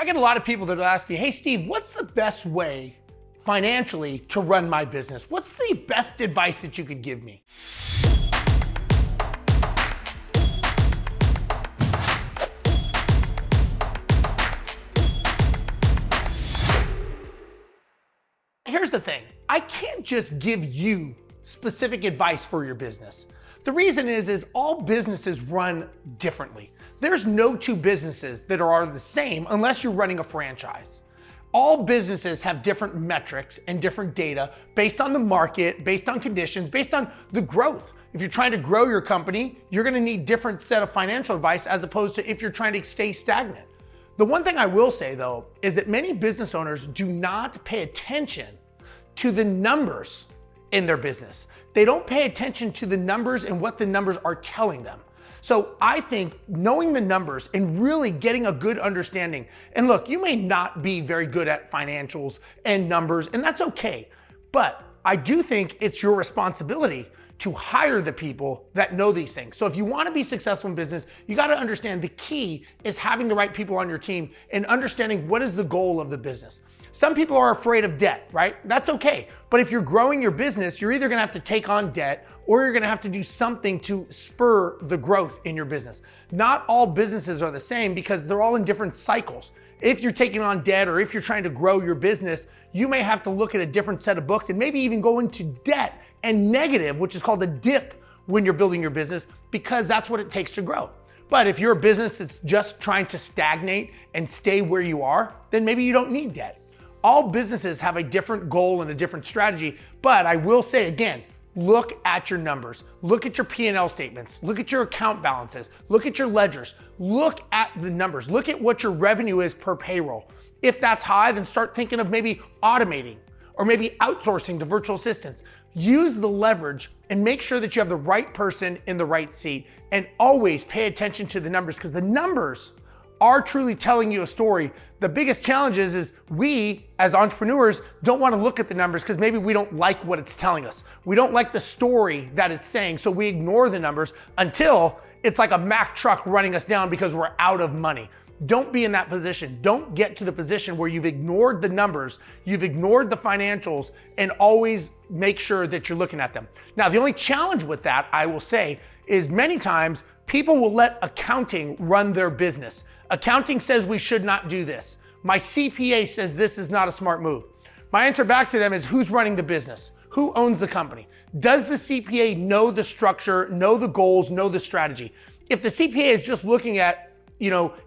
I get a lot of people that will ask me, hey Steve, what's the best way financially to run my business? What's the best advice that you could give me? Here's the thing, I can't just give you specific advice for your business. The reason is all businesses run differently. There's no two businesses that are the same unless you're running a franchise. All businesses have different metrics and different data based on the market, based on conditions, based on the growth. If you're trying to grow your company, you're gonna need different set of financial advice as opposed to if you're trying to stay stagnant. The one thing I will say though, is that many business owners do not pay attention to the numbers in their business. They don't pay attention to the numbers and what the numbers are telling them. So I think knowing the numbers and really getting a good understanding, and look, you may not be very good at financials and numbers, and that's okay. But I do think it's your responsibility to hire the people that know these things. So if you want to be successful in business, you got to understand the key is having the right people on your team and understanding what is the goal of the business. Some people are afraid of debt, right? That's okay. But if you're growing your business, you're either gonna have to take on debt or you're gonna have to do something to spur the growth in your business. Not all businesses are the same because they're all in different cycles. If you're taking on debt or if you're trying to grow your business, you may have to look at a different set of books and maybe even go into debt and negative, which is called a dip when you're building your business, because that's what it takes to grow. But if you're a business that's just trying to stagnate and stay where you are, then maybe you don't need debt. All businesses have a different goal and a different strategy, but I will say again, look at your numbers, look at your P&L statements, look at your account balances, look at your ledgers, look at the numbers, look at what your revenue is per payroll. If that's high, then start thinking of maybe automating or maybe outsourcing to virtual assistants. Use the leverage and make sure that you have the right person in the right seat, and always pay attention to the numbers because the numbers are truly telling you a story. The biggest challenge is we as entrepreneurs don't want to look at the numbers because maybe we don't like what it's telling us. We don't like the story that it's saying, so we ignore the numbers until it's like a Mack truck running us down because we're out of money. Don't be in that position. Don't get to the position where you've ignored the numbers, you've ignored the financials, and always make sure that you're looking at them. Now, the only challenge with that, I will say, is many times people will let accounting run their business. Accounting says we should not do this. My CPA says this is not a smart move. My answer back to them is who's running the business? Who owns the company? Does the CPA know the structure, know the goals, know the strategy? If the CPA is just looking at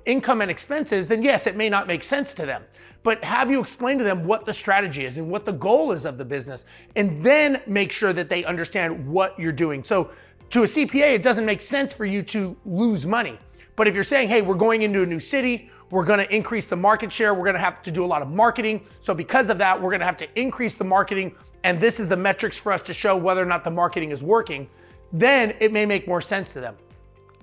income and expenses, then yes, it may not make sense to them. But have you explained to them what the strategy is and what the goal is of the business, and then make sure that they understand what you're doing. So to a CPA, it doesn't make sense for you to lose money. But if you're saying, hey, we're going into a new city, we're gonna increase the market share, we're gonna have to do a lot of marketing. So because of that, we're gonna have to increase the marketing, and this is the metrics for us to show whether or not the marketing is working, then it may make more sense to them.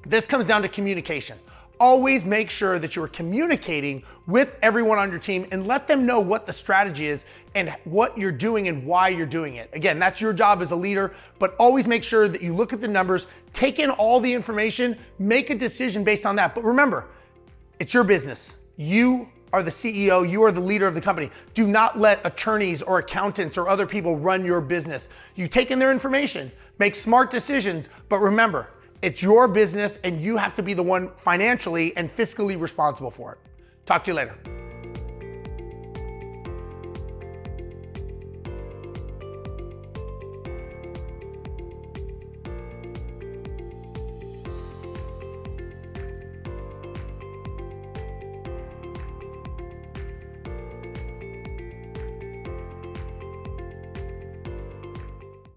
This comes down to communication. Always make sure that you're communicating with everyone on your team and let them know what the strategy is and what you're doing and why you're doing it. Again, that's your job as a leader, but always make sure that you look at the numbers, take in all the information, make a decision based on that. But remember, it's your business. You are the CEO, you are the leader of the company. Do not let attorneys or accountants or other people run your business. You take in their information, make smart decisions, but remember, it's your business and you have to be the one financially and fiscally responsible for it. Talk to you later.